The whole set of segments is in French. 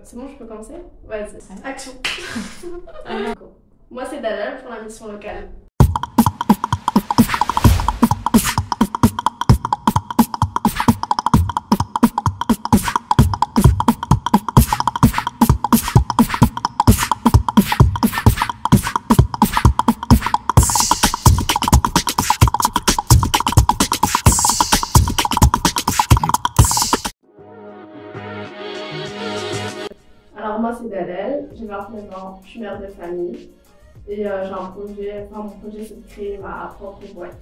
C'est bon, je peux commencer? Vas-y, action. Moi, c'est Dalal pour la mission locale. Alors moi c'est Dalal, j'ai 29 ans, je suis mère de famille et j'ai un projet, mon projet c'est de créer ma propre boîte.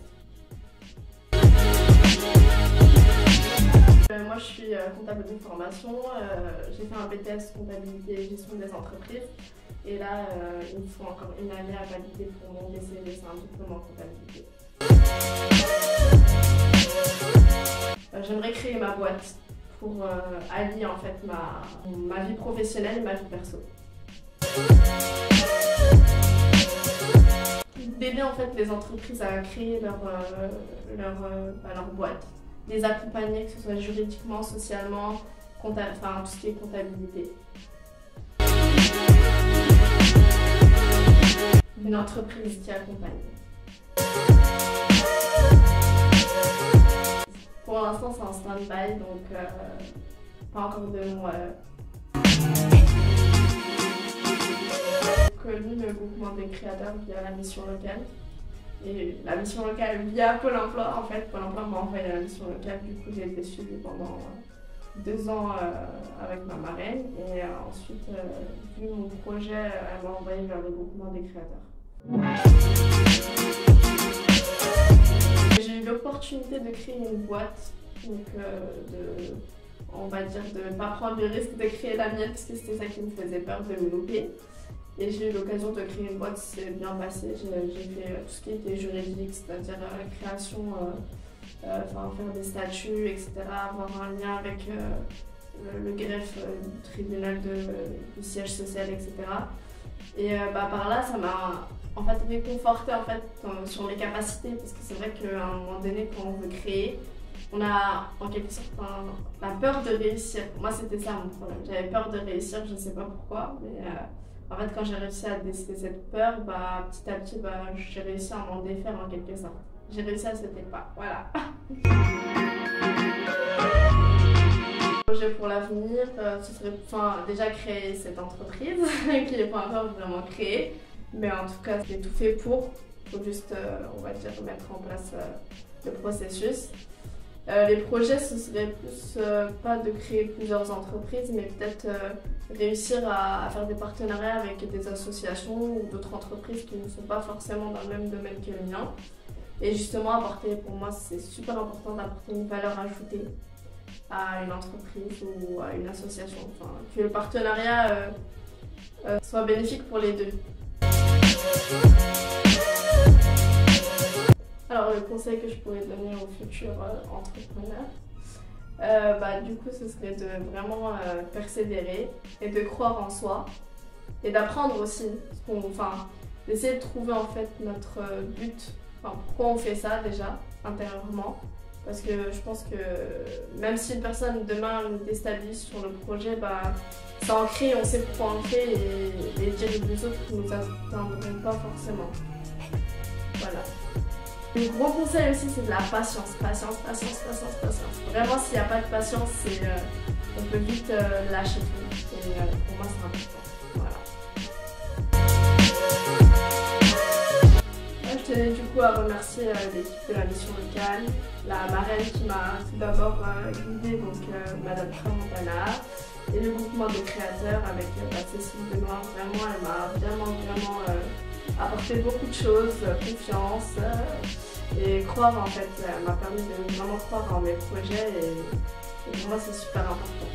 Moi je suis comptable de formation, j'ai fait un BTS comptabilité et gestion des entreprises et là il me faut encore une année à valider pour mon DCG, c'est un diplôme en comptabilité. J'aimerais créer ma boîte pour allier en fait ma vie professionnelle et ma vie perso. D'aider en fait les entreprises à créer leur boîte, les accompagner, que ce soit juridiquement, socialement, enfin tout ce qui est comptabilité. Une entreprise qui accompagne. Pour l'instant, c'est en stand-by, donc pas encore de nom. Connu le groupement des créateurs via la mission locale. Et la mission locale via Pôle emploi, en fait, Pôle emploi m'a envoyé la mission locale, du coup j'ai été suivie pendant 2 ans avec ma marraine. Et ensuite, vu mon projet, elle m'a envoyé vers le groupement des créateurs. J'ai eu l'opportunité de créer une boîte, donc on va dire de ne pas prendre le risque de créer la mienne parce que c'était ça qui me faisait peur de me louper. Et j'ai eu l'occasion de créer une boîte, c'est bien passé. J'ai fait tout ce qui était juridique, c'est-à-dire la création, faire des statuts, etc., avoir un lien avec le greffe du tribunal du siège social, etc. Et par là, ça m'a en fait réconforté en fait, sur mes capacités, parce que c'est vrai qu'à un moment donné, quand on veut créer, on a en quelque sorte la peur de réussir. Moi, c'était ça mon problème. J'avais peur de réussir, je ne sais pas pourquoi, mais en fait, quand j'ai réussi à décider cette peur, petit à petit, j'ai réussi à m'en défaire en quelque sorte. J'ai réussi à sauter le pas, voilà. Projet pour l'avenir, ce serait déjà créer cette entreprise, qui n'est pas encore vraiment créée, mais en tout cas, j'ai tout fait pour. Il faut juste, on va dire, mettre en place le processus. Les projets, ce serait plus pas de créer plusieurs entreprises, mais peut-être réussir à faire des partenariats avec des associations ou d'autres entreprises qui ne sont pas forcément dans le même domaine que le mien. Et justement, apporter, pour moi, c'est super important d'apporter une valeur ajoutée à une entreprise ou à une association. Enfin, que le partenariat soit bénéfique pour les deux. Alors le conseil que je pourrais donner aux futurs entrepreneurs, du coup ce serait de vraiment persévérer et de croire en soi et d'apprendre aussi, d'essayer de trouver en fait notre but, pourquoi on fait ça déjà intérieurement, parce que je pense que même si une personne demain nous déstabilise sur le projet, ça en crée, on sait pourquoi on le fait et les dirigeants des autres ne nous atteindront pas forcément. Voilà. Le gros conseil aussi, c'est de la patience. Patience. Vraiment, s'il n'y a pas de patience, on peut vite lâcher tout. Et pour moi, c'est important. Voilà. Je tenais du coup à remercier l'équipe de la mission locale, la marraine qui m'a tout d'abord guidée, donc Madame Tramontana, et le groupement des créateurs avec Cécile Benoît. Vraiment, elle m'a vraiment apporté beaucoup de choses, confiance. Et croire en fait, elle m'a permis de vraiment croire en mes projets et pour moi c'est super important.